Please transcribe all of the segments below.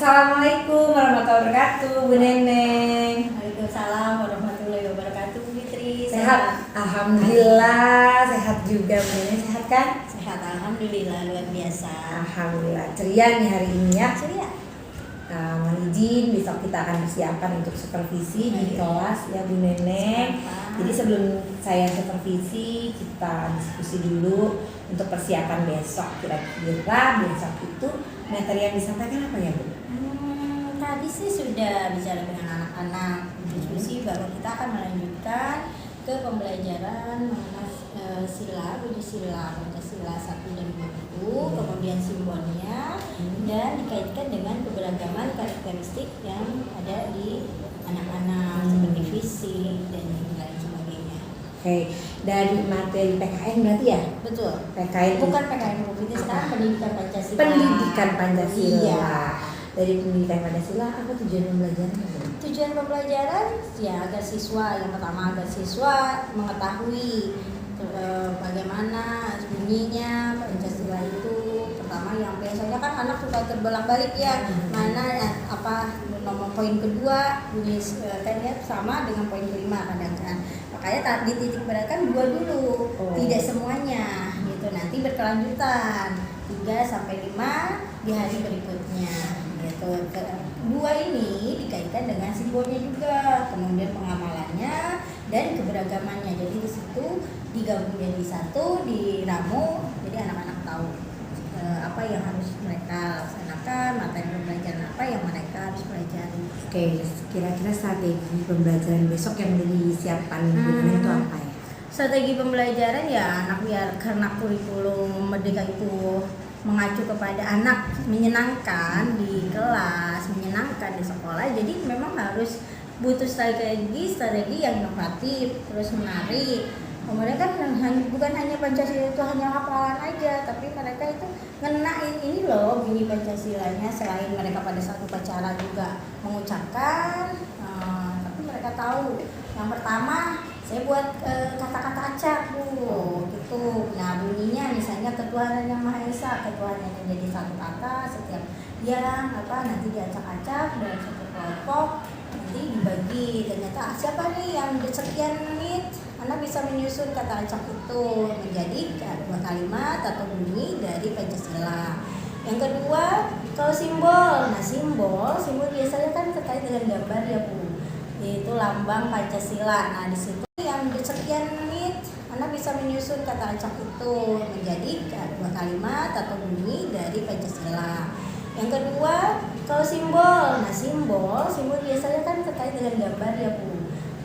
Assalamualaikum warahmatullahi wabarakatuh, Bu Neneng. Waalaikumsalam warahmatullahi wabarakatuh, Bu Fitri. Sehat? Alhamdulillah, sehat juga Bu Neneng. Sehat kan? Sehat, alhamdulillah, luar biasa. Alhamdulillah, ceria nih hari ini ya. Ceria. Mohon izin, besok kita akan persiapan untuk supervisi di kelas ya Bu Neneng. Jadi sebelum saya supervisi, kita diskusi dulu untuk persiapan besok. Kira-kira besok itu materi yang disampaikan apa ya Bu? Tadi sih sudah bicara dengan anak-anak, diskusi bahwa kita akan melanjutkan ke pembelajaran mengenai sila, budi sila, Pancasila 1 dan 2 itu, kemudian simbolnya, dan dikaitkan dengan keberagaman karakteristik yang ada di anak-anak seperti fisik dan lain sebagainya. Oke, dari materi PKN berarti ya? Betul. PKN Bukan PKN Bu Fitri, sekarang pendidikan Pancasila. Pendidikan Pancasila. Iya. Dari pendidikan Pancasila apa tujuan pembelajarannya? Tujuan pembelajaran ya agar siswa, yang pertama agar siswa mengetahui bagaimana bunyinya Pancasila itu. Pertama yang biasanya kan anak suka terbolak-balik ya, mana apa nomor poin kedua bunyi kayaknya sama dengan poin kelima kadang kan. Makanya di titik beratkan 2 dulu, tidak semuanya gitu, nanti berkelanjutan 3 sampai 5 di hari berikutnya gitu. 2 ini dikaitkan dengan simbolnya juga, kemudian pengamalannya dan keberagamannya. Jadi di situ digabung jadi satu, diramu, jadi anak-anak tahu apa yang harus mereka laksanakan, materi pembelajaran apa yang mereka harus pelajari. Oke, kira-kira strategi pembelajaran besok yang disiapkan itu apa ya? Strategi pembelajaran ya anak biar karena kurikulum Merdeka itu mengacu kepada anak menyenangkan di kelas, menyenangkan di sekolah, jadi memang harus butuh strategi yang inovatif, terus menarik. Kemudian kan bukan hanya Pancasila itu hanya hafalan aja, tapi mereka itu ngenain ini loh bunyi Pancasilanya, selain mereka pada saat upacara juga mengucapkan, tapi mereka tahu. Yang pertama saya buat kata-kata acak Bu, gitu. Nah bunyinya misalnya ketuhanan yang Maha Esa, ketuhanan yang jadi satu kata, setiap yang nanti diacak-acak dalam satu kelompok, nanti dibagi. Ternyata siapa nih yang sekian menit, Anda bisa menyusun kata acak itu menjadi 2 kalimat atau bunyi dari Pancasila. Yang kedua, kalau simbol, nah simbol biasanya kan terkait dengan gambar ya Bu, yaitu lambang Pancasila. Nah di situ yang sekian menit Anda bisa menyusun kata acak itu menjadi 2 kalimat atau bunyi dari Pancasila. Yang kedua, kalau simbol, nah simbol biasanya kan terkait dengan gambar ya Bu,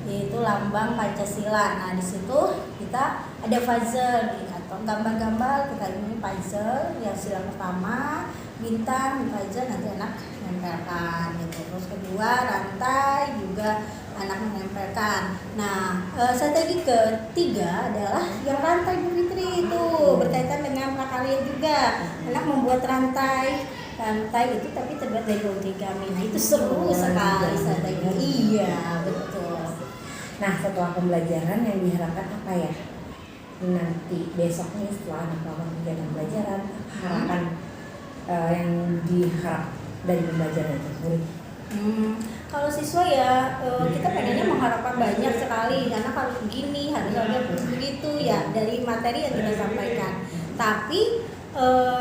yaitu lambang Pancasila. Nah di situ kita ada puzzle atau gambar-gambar, kita ini puzzle yang sila pertama bintang, puzzle nanti anak menempelkan gitu. Terus kedua rantai juga anak menempelkan. Nah strategi ketiga adalah yang rantai Bu Fitri itu berkaitan dengan prakarya juga. Anak membuat rantai itu tapi terbuat dari origami. Nah itu seru sekali strategi. Iya betul. Nah setelah pembelajaran yang diharapkan apa ya? Nanti besoknya setelah anak melakukan kegiatan pembelajaran, harapan yang diharap dari pembelajaran itu? Kalau siswa ya kita pengennya mengharapkan banyak sekali, karena harus begini, harus ada begitu ya dari materi yang kita sampaikan. Tapi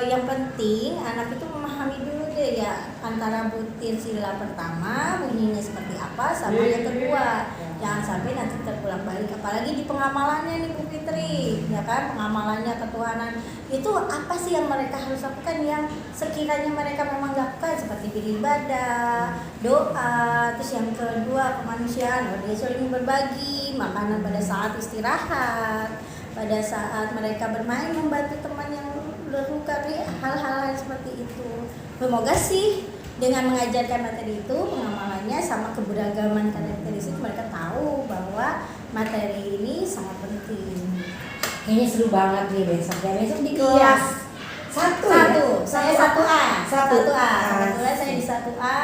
yang penting anak itu memahami dulu deh ya antara butir sila pertama bunyinya seperti apa sama yang kedua. Jangan sampai nanti terulang balik, apalagi di pengamalannya nih Bu Fitri, ya kan, pengamalannya ketuhanan itu apa sih yang mereka harus lakukan yang sekiranya mereka memang lakukan, seperti beribadah, doa, terus yang kedua kemanusiaan, dia saling berbagi, makanan pada saat istirahat, pada saat mereka bermain membantu teman yang terluka, hal-hal seperti itu. Semoga sih dengan mengajarkan materi itu, pengamalannya sama keberagaman karakteristik, mereka tahu bahwa materi ini sangat penting. Kayaknya seru banget nih besok. Ya besok di kelas satu. Saya 1A. 1A. Kebetulan saya di 1A.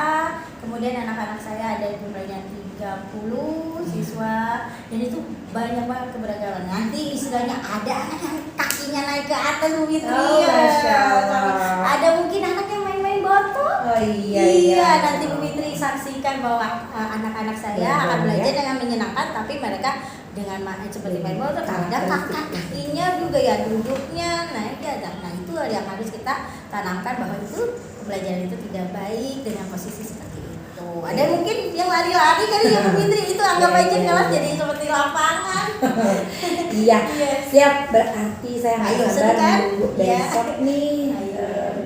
Kemudian anak-anak saya ada jumlahnya 30 siswa. Dan itu banyak banget keberagaman. Nanti istilahnya ada anak yang kakinya naik ke atas begitu. Masya Allah. Ada mungkin anak yang main-main foto. Oh iya. Nanti Bu Fitri saksikan bahwa anak-anak saya akan belajar dengan menyenangkan, tapi mereka dengan seperti main bola, ada kakinya juga ya, duduknya, nah itu yang harus kita tanamkan bahwa itu pembelajaran itu tidak baik dengan posisi seperti itu. Ada mungkin yang lari-lari kali ya Bu Fitri, itu anggap aja kelas jadi seperti lapangan. Iya, siap, berarti saya Ayo, harus seru kan? besok nih.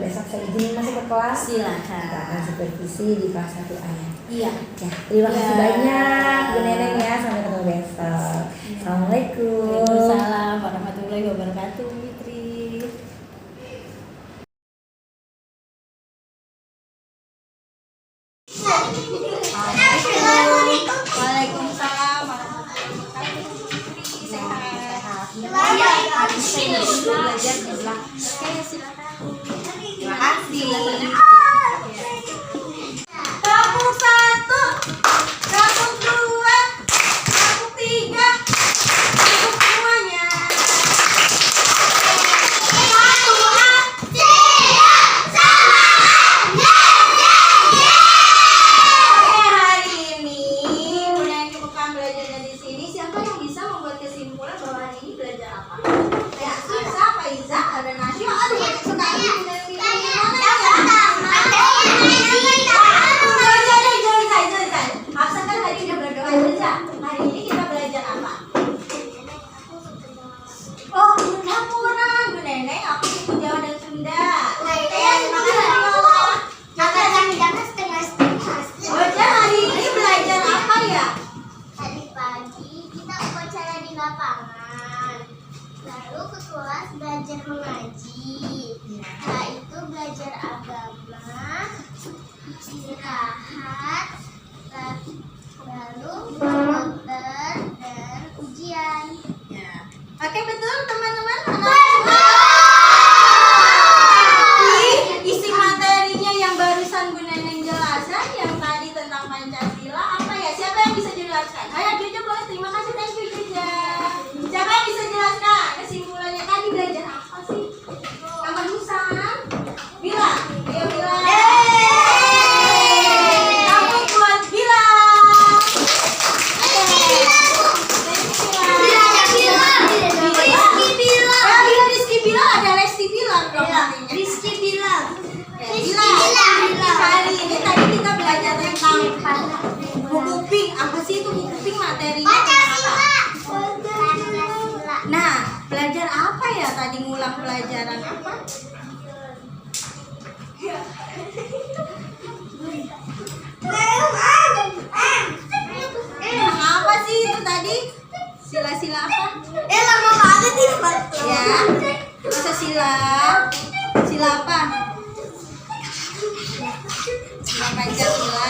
Besok saya izin masuk ke kelas. Silakan. Kita akan supervisi di kelas 1 ayat. Iya. Ya, terima kasih Ya. banyak Bu Neneng ya, sampai ketemu besok. Assalamualaikum. Waalaikumsalam warahmatullahi wabarakatuh, Bu Fitri. Waalaikumsalam warahmatullahi wabarakatuh. Sehat. Habis saya belajar sebelah. Oke, silakan. Terima kasih. Kampung 1, kampung 2, kampung 3, kampung semuanya. Oke, hari ini Bunda yang cukupkan belajar dari sini. Siapa yang bisa membuat kesimpulan bahwa hari ini belajar apa? Ya, Aiza, Faiza, ada Nasya, aduh banyak sekali Bunda yang bisa. Hafsah kan tadi udah berdoa saja. Hari ini kita belajar apa? Oh, campuran Bu Neneng, aku ikut Jawa dan Sunda. Terima kasih Allah. Oja hari ini belajar apa ya? Tadi pagi kita upacara di lapangan, lalu ke kelas belajar mengaji. Setelah itu belajar agama, istirahat, lalu dokter dan ujian. Ya. Oke, betul teman-teman. Isi materinya yang barusan Bu Neneng jelaskan, yang tadi tentang Pancasila apa ya? Siapa yang bisa jelaskan? Ayo Jojo boleh, terima kasih, thank you Jojo. Siapa yang bisa jelaskan kesimpulannya tadi belajar apa sih? Nama Nusan? Bila? Ayo Bila. Kamu buat Bila. Rizky bilang ada Lesti bilang dong nantinya. Rizky bilang. Hari ini tadi kita belajar tentang buku pink. Apa sih itu buku pink materinya? Nah, belajar apa ya tadi, ngulang pelajaran apa? Apa sih itu tadi? Sila-sila apa? Lama banget ini Ya, masa sila? Sila apa? Sila Pancasila.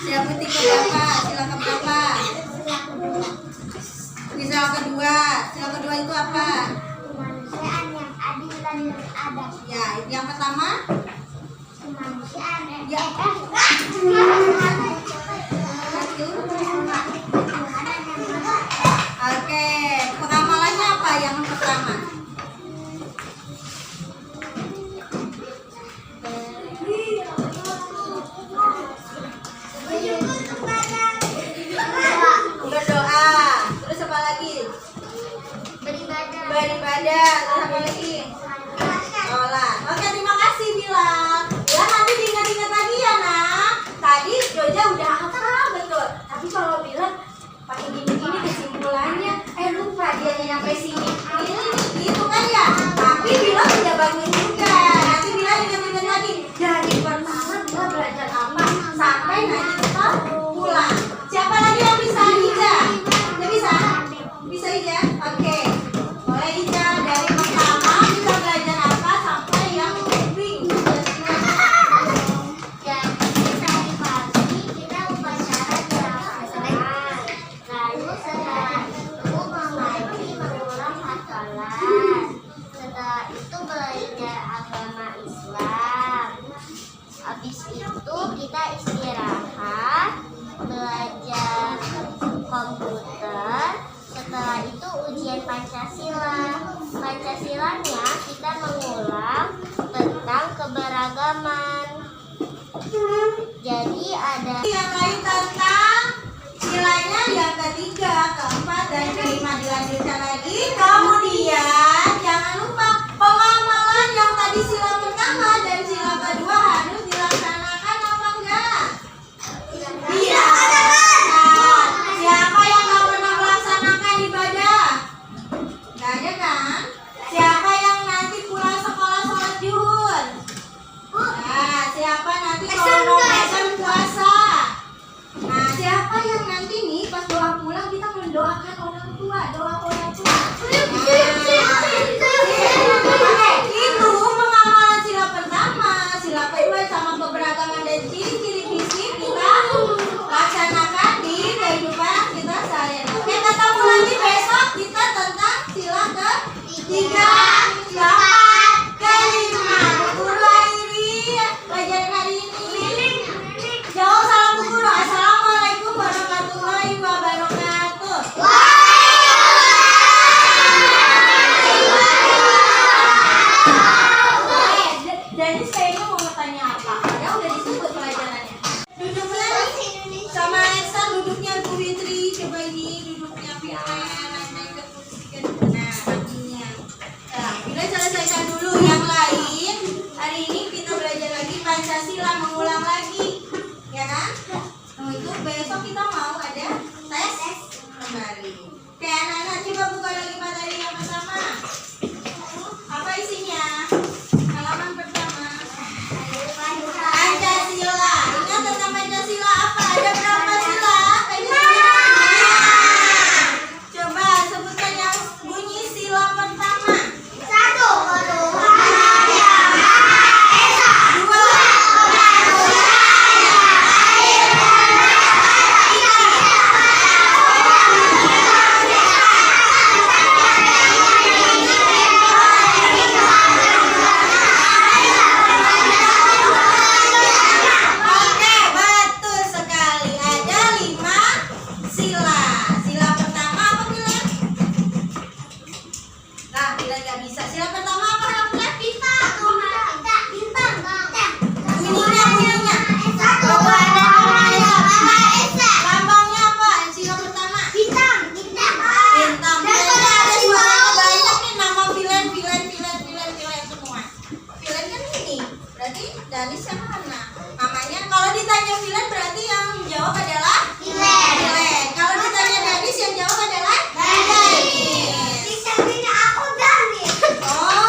Sila putih keberapa? Sila keberapa? Sila kedua. Sila kedua itu apa? kemanusiaan yang adil dan beradab. Ya, yang pertama. Kemanusiaan Satu. Oke, pengamalannya apa yang pertama? Berdoa. Terus apa lagi? beribadah. Beribadah. Terus apa lagi? Sholat. Oke, terima kasih Bila. Ya, nanti diingat-ingat lagi ya nak. Tadi Joja udah hafal betul. Tapi kalau bilang pakai gini-gini kesimpulannya, lupa dia nyampe sini. Ini gitu kan ya. Tapi Bila udah bagus juga. Nanti Bila ingat-ingat lagi. Dari pertama Bila belajar apa sampai nanti kita pulang. Siapa lagi yang bisa? Ija? Udah bisa? Bisa Ija? Oke. Boleh Ija, dari pertama kita belajar apa sampai yang pink. Jadi tadi pagi kita upacara di lapangan, lalu setelah itu mengaji mengulang hafalan, setelah itu belajar agama Islam, habis itu kita istirahat, belajar komputer, setelah itu ujian Pancasila. Pancasilanya kita mengulang tentang keberagaman. Jadi ada Yang lain tentang silanya yang ketiga, keempat, dan kelima dilanjutkan lagi. Kemudian jangan lupa pengamalan yang tadi sila pertama dan sila kedua harus dilaksanakan apa enggak? Iya. Nah, siapa yang nggak pernah melaksanakan ibadah? Nggak ada kan? Siapa yang nanti pulang sekolah sholat zuhur? Nah, siapa nanti kalau Ramadan puasa? Nah, siapa yang nanti nih pas doa pulang kita mendoakan orang tua, doa orang tua. Itu pengamalan sila pertama, sila kedua sama keberagaman dan ciri-ciri fisik kita laksanakan di kehidupan kita sehari-hari. Oke, ketemu lagi besok kita tentang sila ketiga, keempat, kelima. Guru akhiri pelajaran hari ini. Jawab salam Bu Guru. Assalamualaikum warahmatullahi wabarakatuh. Jadi kayaknya mau tanya apa? Ya udah disebut pelajarannya. Duduknya nih sama Esa, duduknya Bu Fitri. Coba ini duduknya Filen. Naik ke kursi kedua. Nah, kakinya. Nah, kita selesaikan dulu yang lain. Hari ini kita belajar lagi Pancasila, mengulang lagi. Ya kan? Nah, itu besok kita mau ada tes kembali. Oke, anak-anak coba buka lagi materi yang pertama. Apa isinya? Halaman pertama. Pancasila. Ingat tentang Pancasila apa? Ada berapa sila? Coba sebutkan yang bunyi sila pertama. satu Tuhan yang Maha Esa. Dua. Oke, betul sekali. Ada 5 sila. Sila pertama apa bilang? Nah, Bilang nggak bisa. Sila pertama apa yang bilang? Bintang. Bunyinya. Coba ada lambangnya apa? Sila pertama. Bintang. Berarti ada suaranya banyak nih nama Vilen semua. Vilen kan ini. Berarti Danis yang mana? Namanya kalau ditanya Vilen berarti yang jawab adalah Vilen. Kalau ditanya Danis yang jawab adalah Danis. Oh,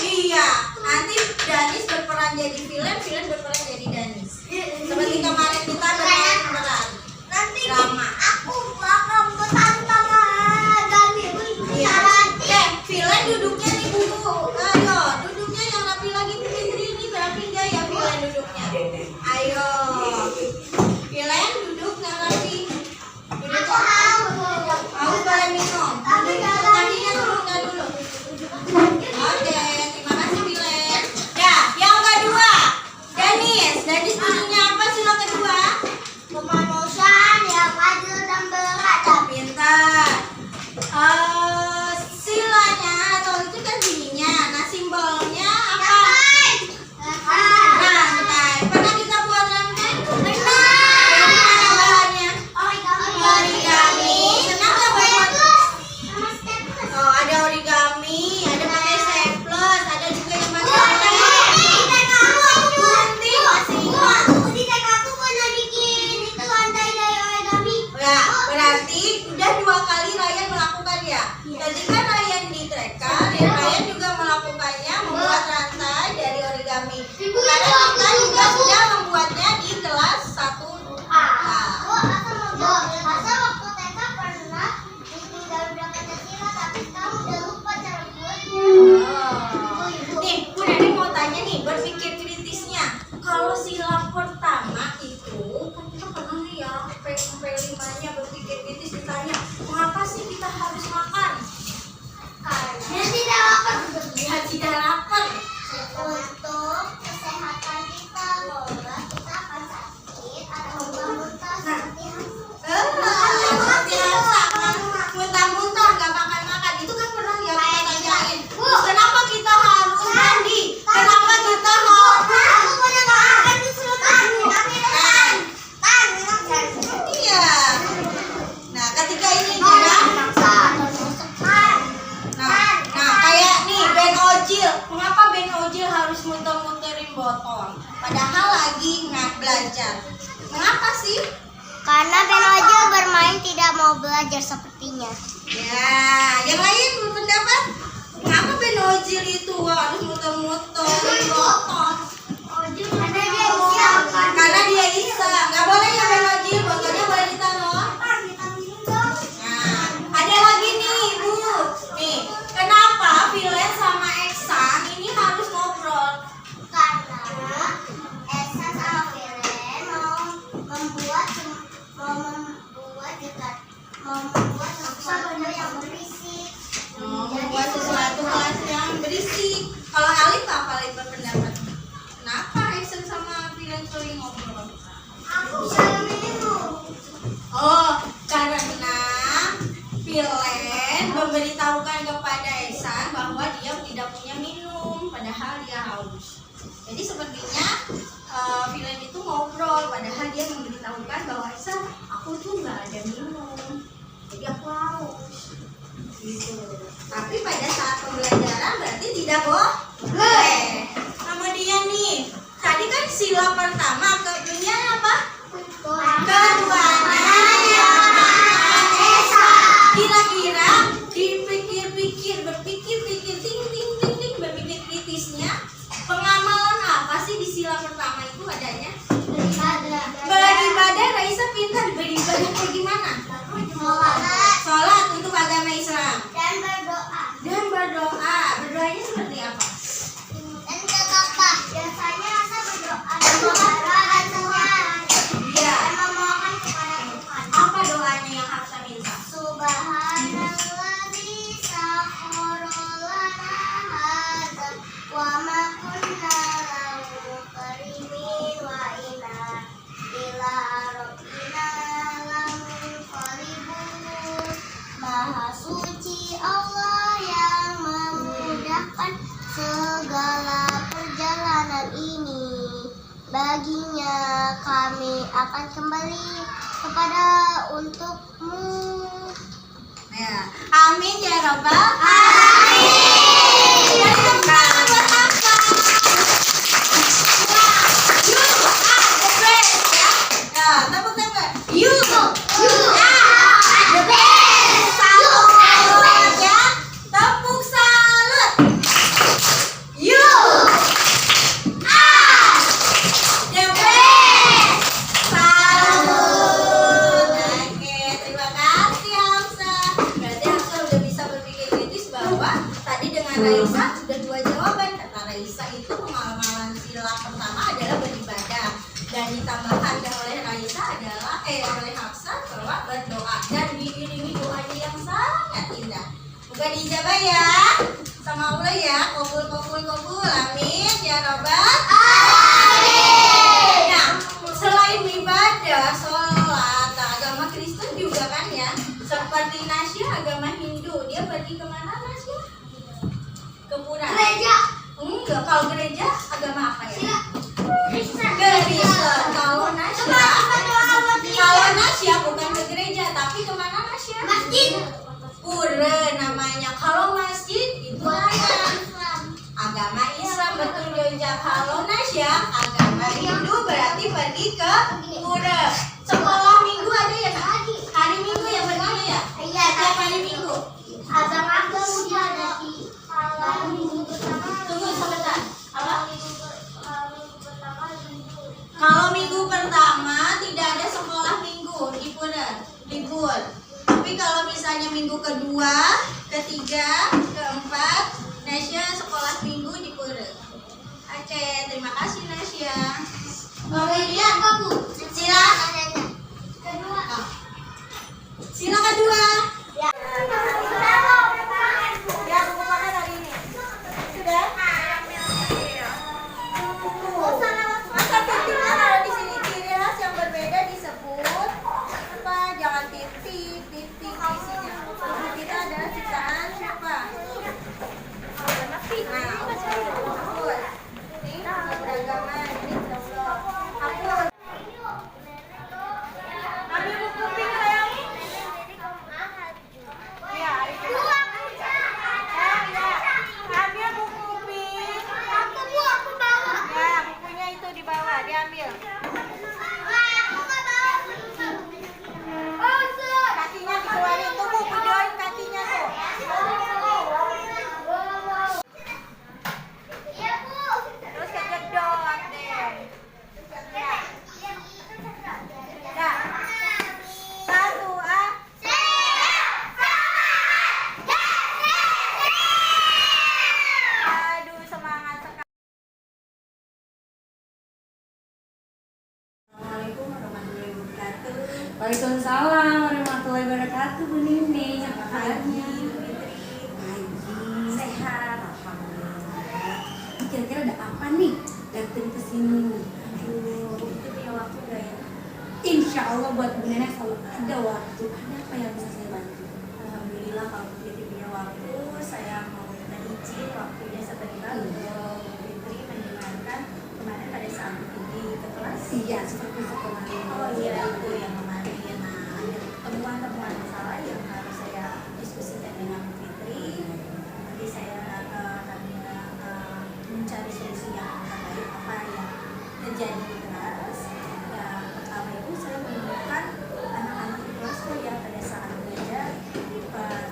iya. Nanti Danis berperan jadi Vilen berperan jadi Danis. Seperti kemarin kita bermain drama. Iya. Oke, Vilen duduknya nih Bu. Ayo, duduknya yang rapi lagi Bu Fitri ini rapi enggak ya Vilen duduknya? Ayo. Vilen duduk yang rapi. Duduk. Haus boleh minum. Kakinya turunkan dulu. Oke, terima kasih Vilen. Ya, yang kedua. Danis bunyinya apa sila kedua? Kemanusiaan yang adil dan beradab. Pintar. Silanya atau itu kan bunyinya. Nah, simbolnya apa? Rantai. Pernah kita buat rantai? Dari mana bahannya? Origami. Senang nggak buat? Oh, ada origami, ada pakai staples, ada juga yang pakai gunting. Masih ingat? Ya, berarti udah 2 kali Ryan melakukan ya. Ketika Ryan di TK, Ryan juga melakukannya membuat rantai dari origami. Karena kita juga sudah membuatnya di kelas 1A. Nih, Bu Nenek mau tanya nih, berpikir kritisnya. Kalau sila pertama itu, kan kita pernah nih ya, sampai 5-nya berpikir kritis ditanya, mengapa sih kita harus makan? Karena tidak lapar. Ya tidak lapar. Untuk kesehatan kita, bahwa kita akan sakit atau muntah-muntah seperti Seperti rasa kan, muntah-muntah gak makan-makan. Itu kan pernah ya kita tanyain. Kenapa kita harus mandi? Kenapa kita harus lagi belajar. Mengapa sih? Karena Benojo bermain tidak mau belajar sepertinya. Ya, yang lain berpendapat mengapa Benojil itu harus muter-muter ngotot? Karena dia bisa. Nggak boleh ya Benojil, botolnya boleh ditaruh. Nah, ada lagi nih Ibu. Nih, kenapa Vilen sama Eksan ini harus ngobrol? Karena Esa sama Viren mau membuat sesuatu yang berisik. Membuat sesuatu kelas yang berisik. Kalau Alif apa Alif berpendapat? Kenapa Eksan sama Vilen sering ngobrol? Aku bisa minum. Oh, karena Vilen memberitahukan kepada Eksan bahwa dia tidak punya minum, padahal dia haus. Jadi sepertinya Vilen itu ngobrol, padahal dia memberitahukan bahwa Eksan, aku tuh nggak ada minum, jadi aku haus. Gitu. Tapi pada saat pembelajaran berarti tidak boleh. Kemudian nih, tadi kan sila pertama, kemudian apa? Keduanya yang mana Esa? Kira-kira dipikir-pikir, berpikir-pikir, ting, berpikir kritisnya. Pengamalan apa sih di sila pertama itu adanya? Beribadah. Raisa pintar beribadah kayak gimana? Sholat untuk agama Islam. Dan berdoa. Berdoanya seperti apa? Dan gak apa, biasanya Asa berdoa dan Tuhan. Iya. Dan memohon kepada Tuhan. Apa doanya yang harus minta? Subhanalladzi sakhkhara hadza wa ma kunna lahu muqrinin wa inna ila rabbina lamunqalibun. Maha suci Allah yang memudahkan segala perjalanan ini. Baginya kami akan kembali kepada untukmu. Ya. Amin ya Rabbal Alamin. Dan tepuk tangan buat apa? You are the best ya. Nah, tepuk-tepuk. You are the best. Salut ya. Tepuk salut. You are the best. Salut. Oke, terima kasih Hamsa. Berarti Hamsa udah bisa berpikir kritis bahwa tadi dengan Raisa sudah dua jawaban. Kata Raisa itu pengamalan sila pertama adalah beribadah, dan ditambahkan oleh Raisa adalah oleh Hamsa bahwa berdoa dan diiringi doanya yang sangat indah. Bukan dijabah ya sama Allah ya. Kabul. Amin ya Rabbal Alamin. Nah, selain ibadah, sholat, agama Kristen juga kan ya. Seperti Nasya agama Hindu, dia pergi kemana Nasya? Ke pura. Gereja. Enggak, kalau gereja agama apa ya? Kristen. Kristen. Kalau Nasya, Doa buat dia. kalau Nasya bukan ke gereja, tapi kemana Nasya? Masjid. Pura namanya. Kalau masjid itu agama Islam, betul Jonja. Kalau Nasya agama Hindu, berarti pergi ke pura. Sekolah minggu ada ya Kak? Hari Minggu ya perginya ya? Iya, Setiap hari Minggu. Abang aku dia ada di kalau minggu pertama. Tunggu sebentar. Apa? Minggu pertama libur. Kalau minggu pertama tidak ada sekolah minggu di pura, libur. Tapi kalau misalnya minggu kedua, ketiga, keempat, Nasya sekolah minggu di pura. Oke, terima kasih Nasya. Kemudian sila Kedua. sila kedua. Ya. Ya, buku makan hari ini. Sudah? Masa titiknya kalau di sini ciri khas yang berbeda disebut apa? Jangan titik isinya. Buku kita adalah ciptaan siapa? Nah, hapus. Ini beragama, ini Allah. Hapus. warahmatullahi wabarakatuh. Waalaikumsalam warahmatullahi wabarakatuh. Bu Nini, apa kabarnya? Fitri. Pagi. Sehat. Alhamdulillah. Kira-kira ada apa nih datang ke sini? Aduh, itu punya waktu gak ya? Insya Allah buat Bu Nenek selalu ada waktu. Ada apa yang bisa saya bantu? Alhamdulillah kalau Fitri punya waktu, saya mau minta izin waktunya sebentar untuk Fitri mendengarkan kemarin pada saat pergi ke kelas. Iya, seperti kemarin. Oh iya, itu yang kemarin. Nah, ada temuan-temuan masalah yang harus saya diskusikan dengan Fitri. Nanti saya akan mencari solusi yang terbaik apa yang terjadi di kelas. Yang pertama itu saya menemukan anak-anak di kelas ya pada saat belajar,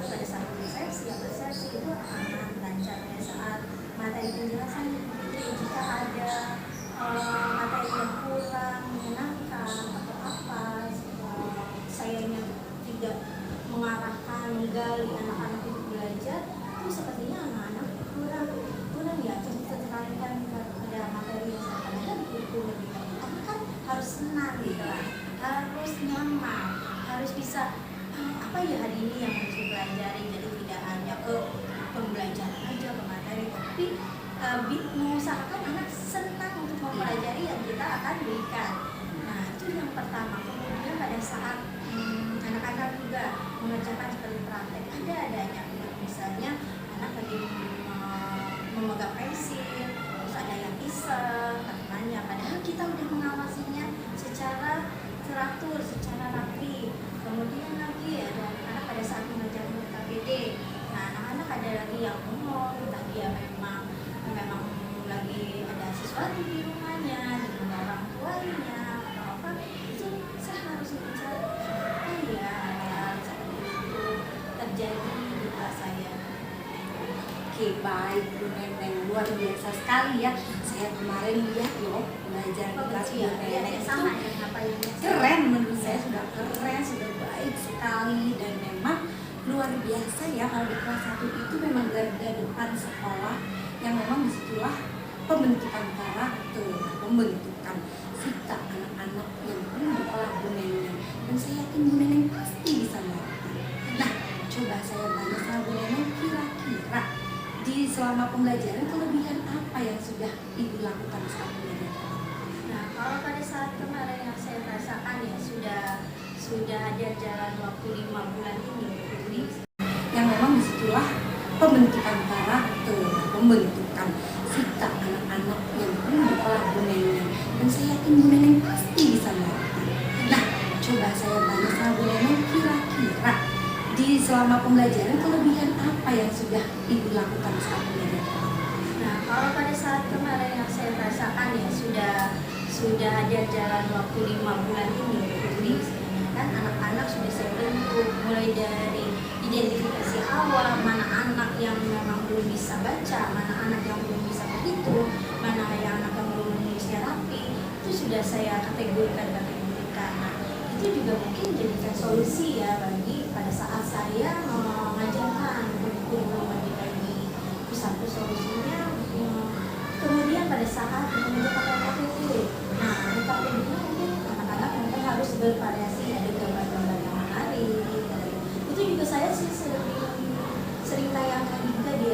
pada saat persepsi itu aman lancar pada saat materi penjelasan Fitri. Jika ada materi yang kurang menyenangkan atau apa, sayanya tidak mengarahkan menggali anak-anak untuk belajar, itu sepertinya anak-anak kurang ya tertarik pada materi yang saya akan di kurikulum gitu. Tapi kan harus senang gitu lah, harus nyaman, harus bisa apa ya hari ini yang harus dipelajari, jadi tidak hanya ke pembelajaran aja ke materi, tapi mengusahakan anak senang untuk mempelajari yang kita akan berikan. Nah itu yang pertama. Kemudian pada saat anak-anak juga mengerjakan seperti praktek ada-adanya, misalnya anak lagi memegang pensil, terus ada yang iseng, temannya, padahal kita udah mengawasinya secara teratur, secara rapi. Kemudian lagi ada anak-anak pada saat mengerjakan KPD. Nah anak-anak ada lagi yang ngomong, entah dia memang lagi ada sesuatu di rumahnya dengan orang tuanya atau apa, itu saya harus mencari apa ya hal seperti itu terjadi di kelas saya. Oke, baik Bu Neneng, luar biasa sekali ya. Saya kemarin lihat loh belajar di kelas Bu Neneng sama itu ya ngapain keren, menurut saya sudah keren, sudah baik sekali, dan memang luar biasa ya. Kalau di kelas 1 itu memang garda depan sekolah yang memang disitulah pembentukan karakter, pembentukan sikap anak-anak yang penuh oleh Bu Neneng, dan saya yakin Bu Neneng pasti bisa melakukan. Nah, coba saya tanya sama Bu Neneng, kira-kira di selama pembelajaran kelebihan apa yang sudah Ibu lakukan saat belajar? Nah, kalau pada saat kemarin yang saya rasakan ya sudah ada jalan waktu 5 bulan ini Yang memang disitulah pembentukan karakter, pembentukan sikap anak-anak yang penuh oleh Bu Neneng, dan saya yakin Bu Neneng pasti bisa melakukan. Nah, coba saya tanya sama Bu Neneng, kira-kira di selama pembelajaran kelebihan apa yang sudah Ibu lakukan saat belajar? Nah, kalau pada saat kemarin yang saya rasakan ya sudah ada jalan waktu 5 bulan ini kan anak-anak sudah saya bentuk mulai dari identifikasi awal, mana anak yang memang belum bisa baca, mana anak yang belum bisa berhitung, mana yang anak yang belum menulisnya rapi, itu sudah saya kategorikan. Nah, itu juga mungkin jadikan solusi ya bagi pada saat saya mengajarkan kurikulum Merdeka ini. Itu satu solusinya. Kemudian pada saat mengerjakan KPD, nah di KPD mungkin anak-anak mungkin harus bervariasi, ada gambar-gambar yang menarik. Itu juga saya sih sering tayangkan juga di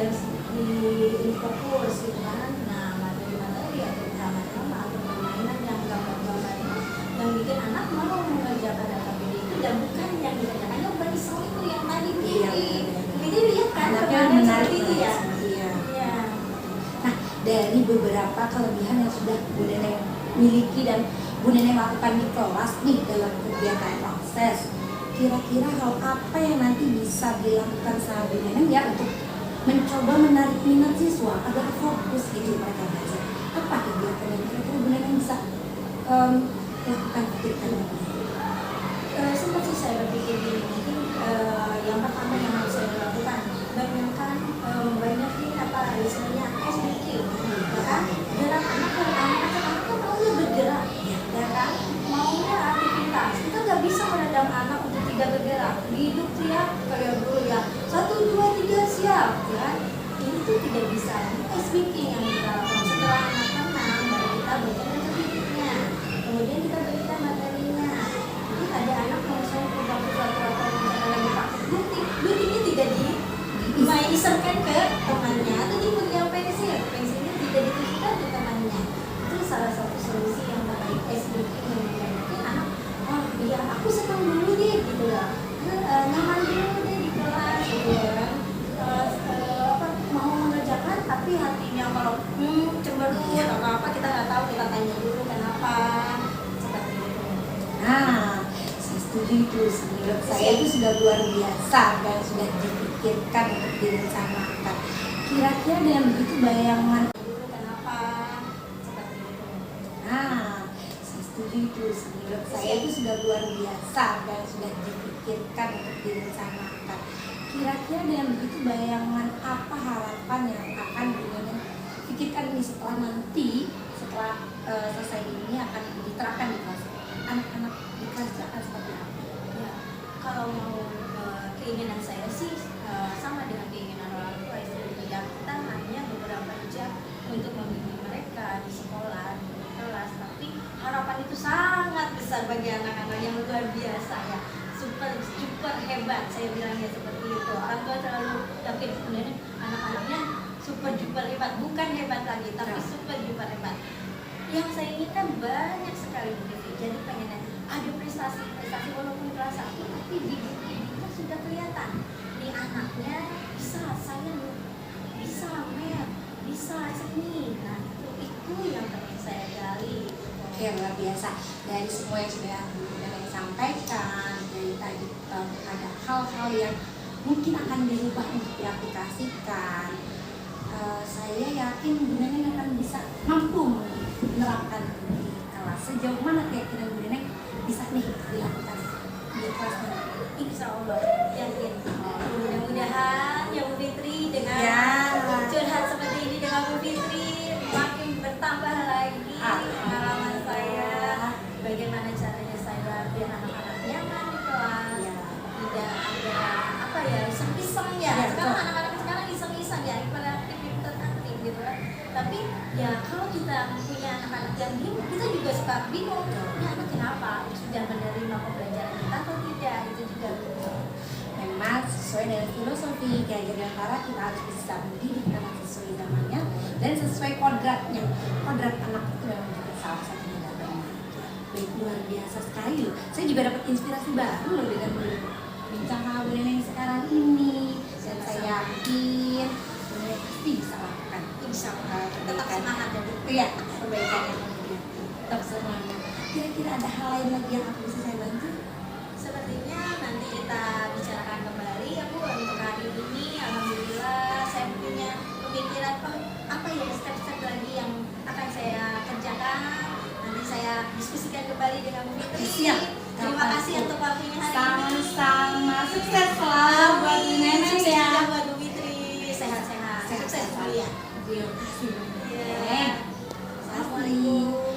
Infocurs gitu kan. Nah materi-materi atau drama-drama atau permainan yang gambar-gambarnya yang bikin anak mau mengerjakan KPD itu, dan bukan yang dikerjakan yang berisau itu yang tadi jadi lihat kan Anaknya menarik itu ya. Iya. Nah, dari beberapa kelebihan yang sudah Bu Neneng miliki dan Bu Neneng lakukan di kelas nih dalam kegiatan proses, kira-kira hal apa yang nanti bisa dilakukan sama Bu Neneng ya untuk mencoba menarik minat siswa agar fokus gitu mereka belajar? Apa kegiatan yang kira-kira Bu Neneng bisa lakukan kegiatan ini? Sempat sih saya berpikir gini, mungkin yang pertama yang harus saya lakukan banyakin apa istilahnya SBQ, ya kan? Gerak anak kan maunya bergerak, ya kan? Maunya aktivitas. Kita nggak bisa meredam anak untuk tidak bergerak. Hidup teriak kayak dulu ya, 1, 2, 3 siap, ya. Ini tuh tidak bisa. SBQ yang kita lakukan setelah anak tenang, baru kita berikan ke fisiknya. Kemudian kita berikan materi setuju itu. Menurut saya itu sudah luar biasa dan sudah dipikirkan untuk direncanakan. Kira-kira dengan begitu bayangan Kenapa seperti itu? Nah, saya setuju itu. Menurut saya itu sudah luar biasa dan sudah dipikirkan untuk direncanakan. Kira-kira dengan begitu bayangan apa harapan yang akan pikirkan ini setelah nanti selesai ini akan diterapkan di kelas. Anak-anak di kelas akan seperti apa? Ya, kalau mau keinginan saya sih sama dengan keinginan orang tua istri. Ya, kita hanya beberapa jam untuk membimbing mereka di sekolah, di kelas, tapi harapan itu sangat besar bagi anak-anak yang luar biasa ya, super hebat, saya bilangnya seperti itu. Orang tua selalu yakin sebenarnya anak-anaknya super duper hebat, bukan hebat lagi tapi super duper hebat. Yang saya inginkan banyak sekali begitu, jadi pengen ada prestasi walaupun kelas 1 tapi bibit-bibitnya sudah kelihatan. Ini anaknya bisa sains, bisa math, bisa seni. Nah itu yang pengen saya gali. Oke, luar biasa. Dari semua yang sudah Nenek sampaikan dari tadi, ada hal-hal yang mungkin akan dirubah untuk diaplikasikan. Saya yakin Bu Neneng akan bisa mampu menerapkan di kelas. Sejauh mana keyakinan Bu Neneng bisa nih dilakukan di kelas nanti? Insya Allah yakin. Mudah-mudahan ya Bu Fitri dengan Ya. curhat seperti ini dengan Bu Fitri makin bertambah lagi pengalaman saya. Bagaimana caranya saya biar anak-anak nyaman di kelas, Ya. tidak ada apa ya iseng-iseng ya. Ya, Sekarang betul. anak-anak sekarang iseng-iseng ya, hiperaktif gitu kan. Tapi ya kalau kita punya anak-anak yang bingung, kita juga suka bingung. Ini anak kenapa? Sudah menerima pembelajaran kita atau tidak? Itu juga Memang sesuai dengan filosofi Ki Dirgantara, kita harus bisa mendidik anak sesuai zamannya dan sesuai kodratnya. Kodrat anak itu memang juga salah satunya datang. Baik, luar biasa sekali loh. Saya juga dapat inspirasi baru loh dengan bincang sama Bu Neneng sekarang ini. Dan saya yakin Bu Neneng pasti bisa lakukan. insya Allah tetap Kebaikan. semangat ya Bu. Iya, kebaikan yang kemudian. Tetap semangat. Kira-kira ada hal lain lagi yang aku bisa saya bantu? Sepertinya nanti kita bicarakan kembali ya Bu. Untuk hari ini alhamdulillah saya punya pemikiran apa ya step-step lagi yang akan saya kerjakan. Nanti saya diskusikan kembali dengan Bu Fitri. Siap. Terima kasih untuk waktunya hari ini. Sama-sama. Sukses selalu buat Bu Neneng Sukses ya. juga buat Bu Fitri. Sehat-sehat. Sukses dulu ya. Terima kasih Bu Iya. Neneng. Assalamualaikum.